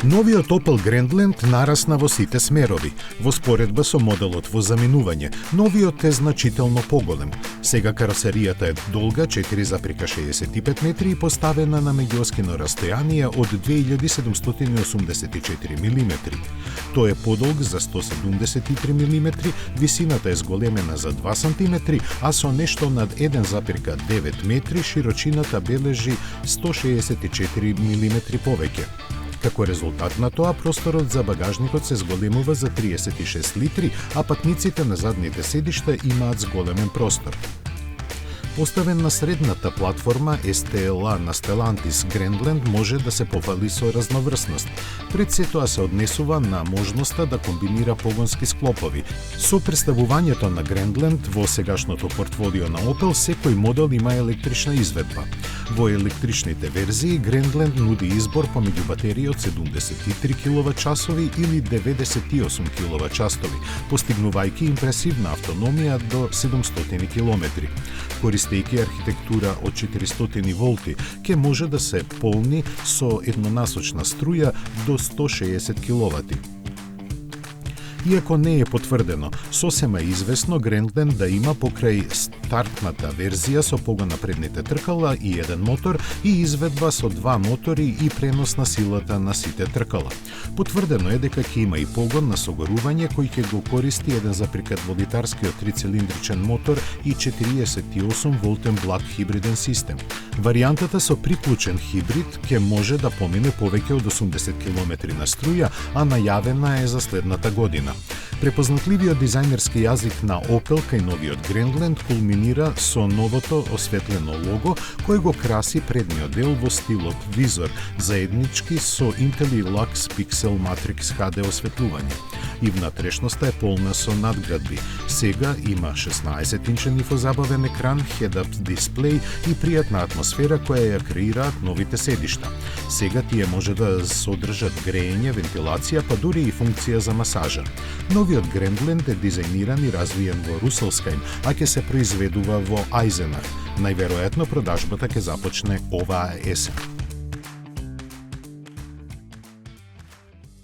Новиот Opel Grandland нарасна во сите смерови. Во споредба со моделот во заминување, новиот е значително поголем. Сега каросеријата е долга 4,65 метри и поставена на меѓуоскино растојание од 2784 мм. Тој е подолг за 173 мм, висината е зголемена за 2 см, а со нешто над 1,9 метри широчината бележи 164 мм повеќе. Како резултат на тоа, просторот за багажникот се зголемува за 36 литри, а патниците на задните седишта имаат зголемен простор. Поставен на средната платформа STLA на Stellantis, Grandland може да се пофали со разноврсност. Пред се тоа се однесува на можноста да комбинира погонски склопови. Со представувањето на Grandland во сегашното портфолио на Opel, секој модел има електрична изведба. Во електричните верзии, Grandland нуди избор помеѓу батерии од 73 киловат-часови или 98 киловат-часови, постигнувајќи импресивна автономија до 700 километри. Користејќи архитектура од 400 волти, ќе може да се полни со еднонасочна струја до 160 киловати. Иако не е потврдено, сосема известно Grandland да има покрај стартната верзија со погон на предните тркала и еден мотор и изведба со два мотори и пренос на силата на сите тркала. Потврдено е дека ќе има и погон на согорување кој ќе го користи 1,2 литарскиот трицилиндричен мотор и 48 волтен благ хибриден систем. Варијантата со приклучен хибрид ќе може да помине повеќе од 80 км на струја, а најавена е за следната година. Препознатливиот дизајнерски јазик на Opel кај новиот Grandland кулминира со новото осветлено лого, кој го краси предниот дел во стилот визор, заеднички со Intelli Lux Pixel Matrix HD осветлување. И внатрешноста е полна со надградби. Сега има 16-инчен инфозабавен екран, head-up дисплеј и пријатна атмосфера која ја креираат новите седишта. Сега тие може да содржат грејење, вентилација, па дури и функција за масажа. Новиот Grandland е дизајниран и развиен во Русселскајм, а ќе се произведува во Ајзенах. Најверојатно продажбата ќе започне оваа есен.